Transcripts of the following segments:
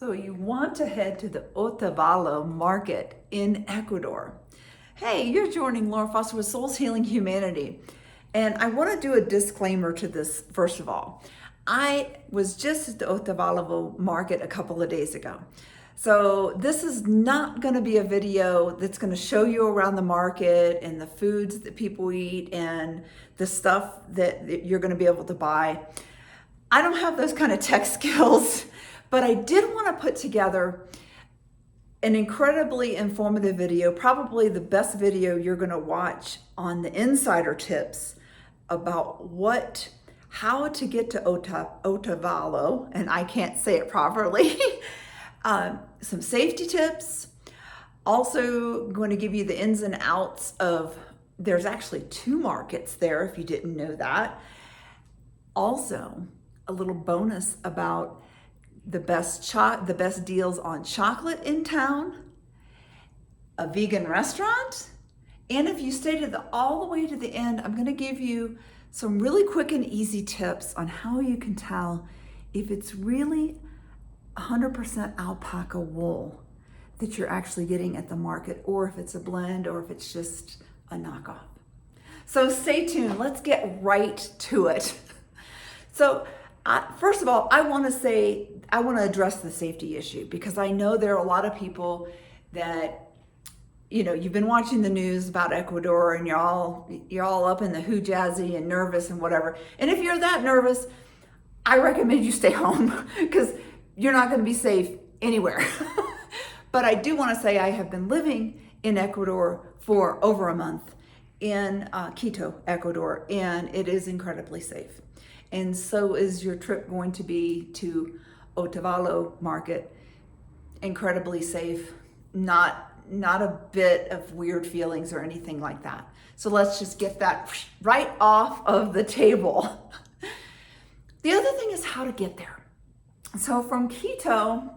So you want to head to the Otavalo market in Ecuador. Hey, you're joining Laura Foster with Souls Healing Humanity. And I want to do a disclaimer to this first of all. I was just at the Otavalo market a couple of days ago. So this is not going to be a video that's going to show you around the market and the foods that people eat and the stuff that you're going to be able to buy. I don't have those kind of tech skills, but I did want to put together an incredibly informative video, probably the best video you're going to watch on the insider tips about how to get to Otavalo, and I can't say it properly. Some safety tips. Also going to give you the ins and outs of, there's actually 2 markets there if you didn't know that. Also, a little bonus about the best deals on chocolate in town, a vegan restaurant, and if you stay all the way to the end, I'm going to give you some really quick and easy tips on how you can tell if it's really 100% alpaca wool that you're actually getting at the market, or if it's a blend, or if it's just a knockoff. So stay tuned. Let's get right to it. So first of all, I want to address the safety issue, because I know there are a lot of people that, you've been watching the news about Ecuador and you're all up in the hoo-jazzy and nervous and whatever. And if you're that nervous, I recommend you stay home because you're not going to be safe anywhere. But I do want to say I have been living in Ecuador for over a month in Quito, Ecuador, and it is incredibly safe. And so is your trip going to be to Otavalo Market. Incredibly safe, not a bit of weird feelings or anything like that. So let's just get that right off of the table. The other thing is how to get there. So from Quito,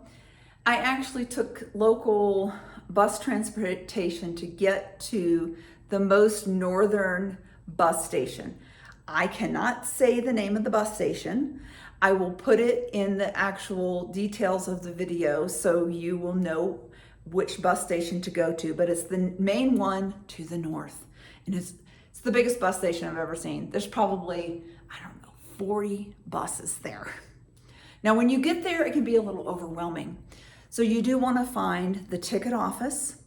I actually took local bus transportation to get to the most northern bus station. I cannot say the name of the bus station. I will put it in the actual details of the video so you will know which bus station to go to, but it's the main one to the north. And it's the biggest bus station I've ever seen. There's probably, 40 buses there. Now, when you get there, it can be a little overwhelming. So you do want to find the ticket office,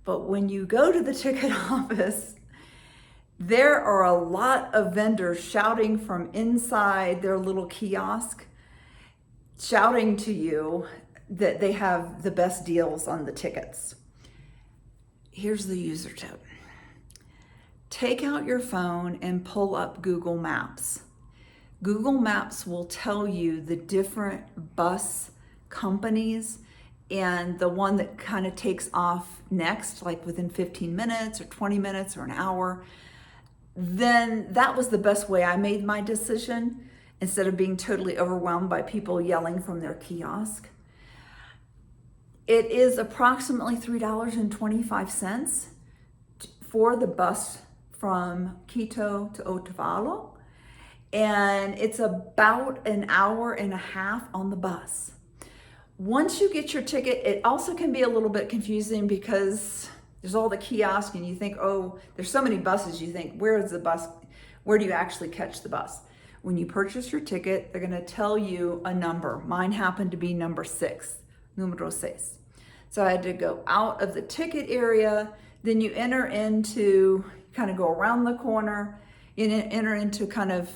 but when you go to the ticket office, there are a lot of vendors shouting from inside their little kiosk, shouting to you that they have the best deals on the tickets. Here's the user tip. Take out your phone and pull up Google Maps. Google Maps will tell you the different bus companies and the one that kind of takes off next, like within 15 minutes or 20 minutes or an hour. Then that was the best way I made my decision, instead of being totally overwhelmed by people yelling from their kiosk. It is approximately $3.25 for the bus from Quito to Otavalo, and it's about an hour and a half on the bus. Once you get your ticket, it also can be a little bit confusing because there's all the kiosks and you think, oh, there's so many buses, you think, where is the bus? Where do you actually catch the bus? When you purchase your ticket, they're gonna tell you a number. Mine happened to be number 6, numero 6. So I had to go out of the ticket area, then you enter into, kind of go around the corner, and enter into kind of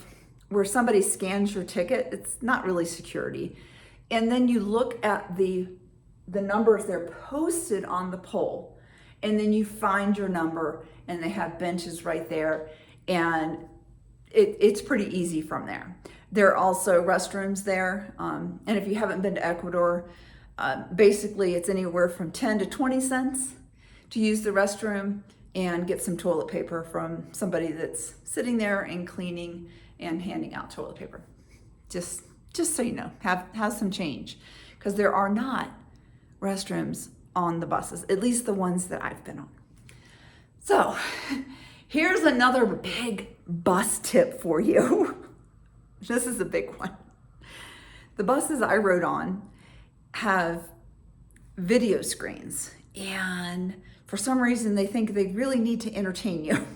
where somebody scans your ticket. It's not really security. And then you look at the numbers they're posted on the pole, and then you find your number, and they have benches right there, and it's pretty easy from there. There are also restrooms there, and if you haven't been to Ecuador, basically it's anywhere from 10 to 20 cents to use the restroom and get some toilet paper from somebody that's sitting there and cleaning and handing out toilet paper. Just so you know, have some change, because there are not restrooms on the buses, at least the ones that I've been on. So here's another big bus tip for you. This is a big one. The buses I rode on, have video screens, and for some reason they think they really need to entertain you.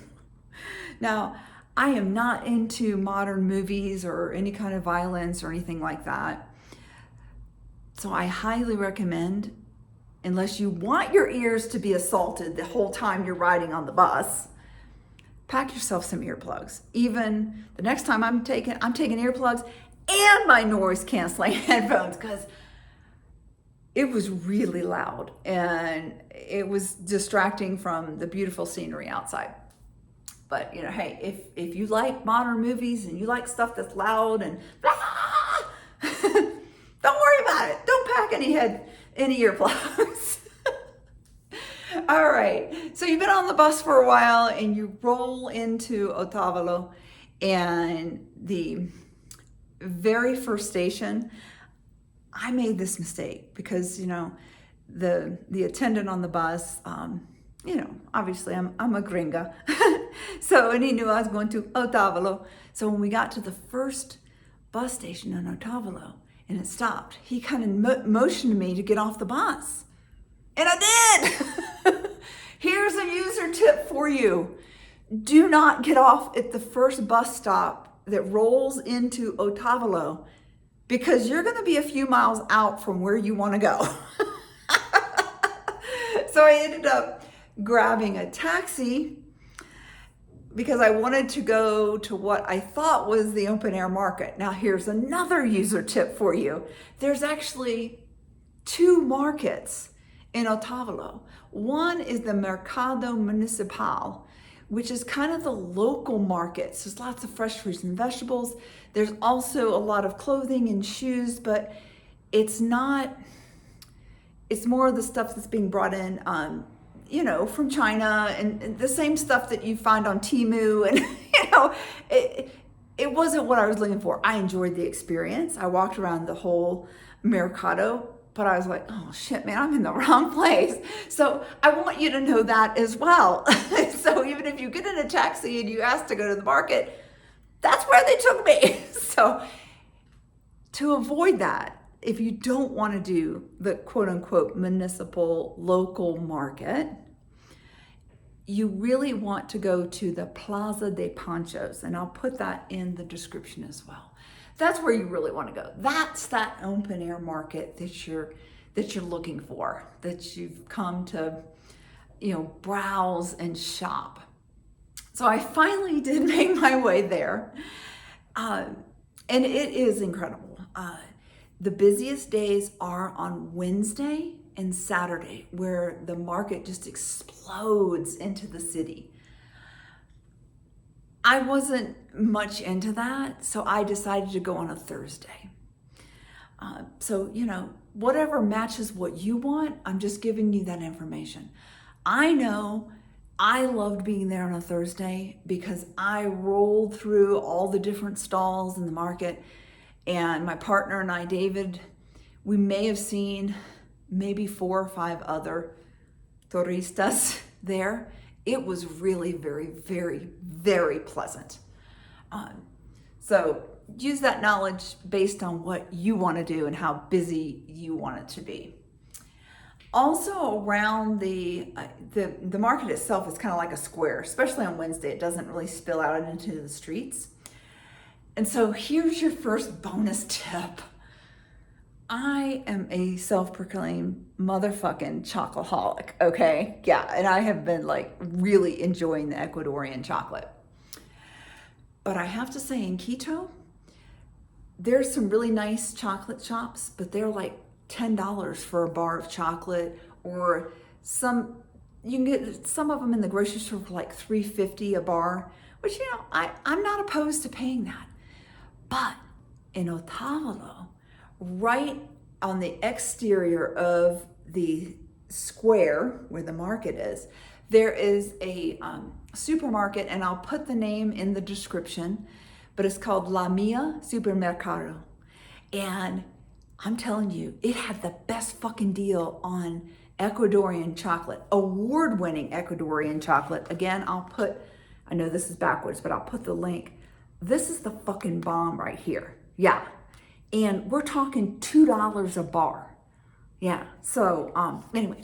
Now, I am not into modern movies or any kind of violence or anything like that. So I highly recommend, unless you want your ears to be assaulted the whole time you're riding on the bus, pack yourself some earplugs. Even the next time I'm taking earplugs and my noise canceling headphones, because it was really loud and it was distracting from the beautiful scenery outside. But hey, if you like modern movies and you like stuff that's loud and blah, don't worry about it. Don't pack any earplugs. All right, so you've been on the bus for a while and you roll into Otavalo, and the very first station, I made this mistake because the attendant on the bus, obviously I'm a gringa. So, and he knew I was going to Otavalo. So when we got to the first bus station in Otavalo and it stopped, he kind of motioned me to get off the bus. And I did. Here's a user tip for you. Do not get off at the first bus stop that rolls into Otavalo, because you're going to be a few miles out from where you want to go. So I ended up grabbing a taxi because I wanted to go to what I thought was the open air market. Now here's another user tip for you. There's actually two markets in Otavalo. One is the Mercado Municipal, which is kind of the local markets. There's lots of fresh fruits and vegetables. There's also a lot of clothing and shoes, but it's more of the stuff that's being brought in, from China, and the same stuff that you find on Temu. And, it wasn't what I was looking for. I enjoyed the experience. I walked around the whole Mercado, but I was like, oh shit, man, I'm in the wrong place. So I want you to know that as well. So even if you get in a taxi and you ask to go to the market, that's where they took me. So to avoid that, if you don't want to do the quote unquote municipal local market, you really want to go to the Plaza de Ponchos, and I'll put that in the description as well. That's where you really want to go. That's that open air market that you're looking for, that you've come to, browse and shop. So I finally did make my way there, and it is incredible. The busiest days are on Wednesday and Saturday, where the market just explodes into the city. I wasn't much into that, so I decided to go on a Thursday. So, whatever matches what you want, I'm just giving you that information. I know I loved being there on a Thursday because I rolled through all the different stalls in the market, and my partner and I, David, we may have seen maybe 4 or 5 other turistas there. It was really very, very, very pleasant. So use that knowledge based on what you want to do and how busy you want it to be. Also around the market itself is kind of like a square, especially on Wednesday. It doesn't really spill out into the streets. And so here's your first bonus tip. I am a self-proclaimed motherfucking chocoholic, okay? Yeah, and I have been really enjoying the Ecuadorian chocolate. But I have to say, in Quito, there's some really nice chocolate shops, but they're like $10 for a bar of chocolate, or you can get some of them in the grocery store for like $3.50 a bar, which, I'm not opposed to paying that. But in Otavalo, right on the exterior of the square where the market is, there is a supermarket, and I'll put the name in the description, but it's called Mia Supermercado. And I'm telling you, it had the best fucking deal on Ecuadorian chocolate, award-winning Ecuadorian chocolate. Again, I know this is backwards, but I'll put the link. This is the fucking bomb right here. Yeah. And we're talking $2 a bar. Yeah, so anyway,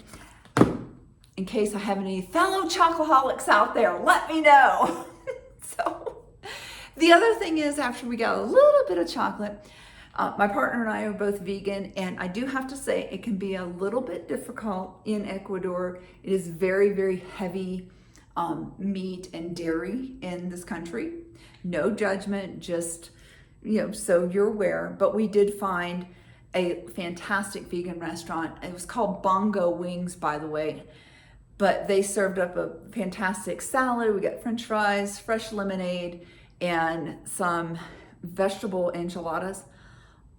in case I have any fellow chocoholics out there, let me know. So the other thing is, after we got a little bit of chocolate, my partner and I are both vegan, and I do have to say it can be a little bit difficult in Ecuador. It is very, very heavy meat and dairy in this country. No judgment, just, so you're aware. But we did find a fantastic vegan restaurant. It was called Bongo Wings, by the way. But they served up a fantastic salad. We got French fries, fresh lemonade, and some vegetable enchiladas.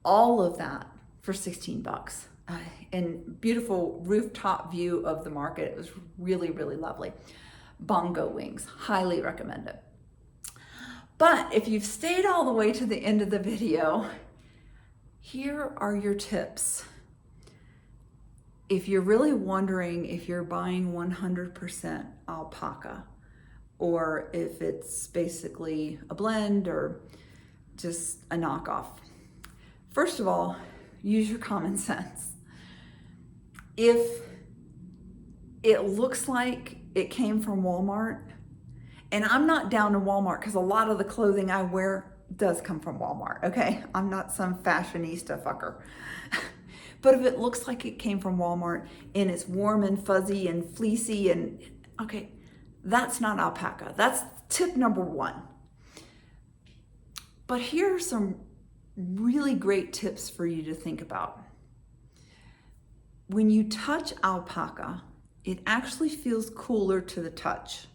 All of that for 16 bucks. And beautiful rooftop view of the market. It was really, really lovely. Bongo Wings, highly recommend it. But if you've stayed all the way to the end of the video, here are your tips. If you're really wondering if you're buying 100% alpaca, or if it's basically a blend or just a knockoff, first of all, use your common sense. If it looks like it came from Walmart, and I'm not down to Walmart because a lot of the clothing I wear does come from Walmart, okay? I'm not some fashionista fucker. But if it looks like it came from Walmart and it's warm and fuzzy and fleecy and, okay, that's not alpaca. That's tip number one. But here are some really great tips for you to think about. When you touch alpaca, it actually feels cooler to the touch.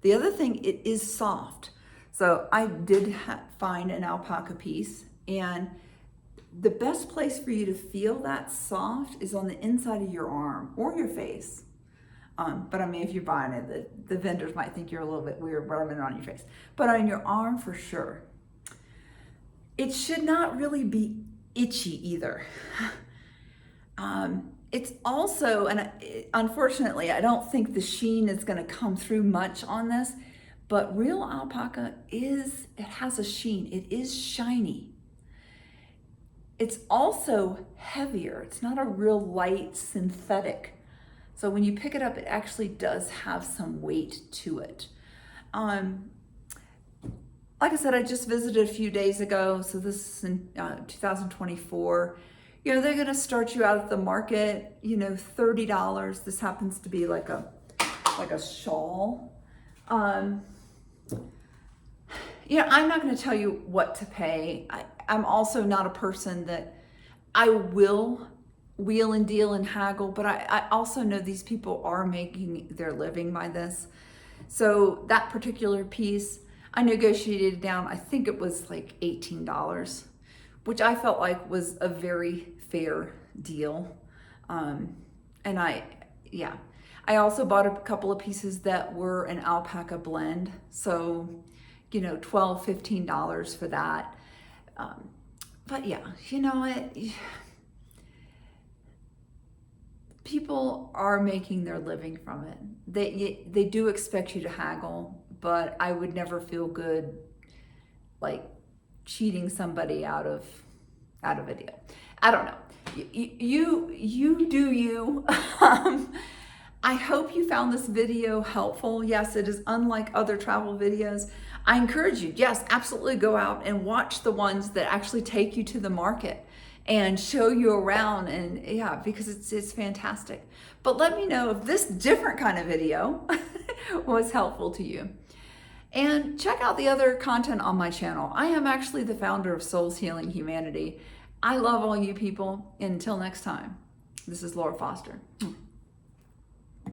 The other thing, it is soft. So I did find an alpaca piece, and the best place for you to feel that soft is on the inside of your arm or your face. But I mean, if you're buying it, the vendors might think you're a little bit weird rubbing it on your face. But on your arm for sure. It should not really be itchy either. It's also, and unfortunately, I don't think the sheen is going to come through much on this, but real alpaca it has a sheen. It is shiny. It's also heavier. It's not a real light synthetic. So when you pick it up, it actually does have some weight to it. Like I said, I just visited a few days ago. So this is in 2024. They're going to start you out at the market, $30. This happens to be like a shawl. I'm not going to tell you what to pay. I'm also not a person that I will wheel and deal and haggle, but I also know these people are making their living by this. So that particular piece, I negotiated down, I think it was like $18, which I felt like was a very fair deal. And I also bought a couple of pieces that were an alpaca blend. So, $12, $15 for that. But yeah, you know what? People are making their living from it. They do expect you to haggle, but I would never feel good like cheating somebody out of a deal. I don't know. You do you. I hope you found this video helpful. Yes, it is unlike other travel videos. I encourage you, yes, absolutely go out and watch the ones that actually take you to the market and show you around, and yeah, because it's fantastic. But let me know if this different kind of video was helpful to you. And check out the other content on my channel. I am actually the founder of Souls Healing Humanity. I love all you people. Until next time, this is Laura Foster.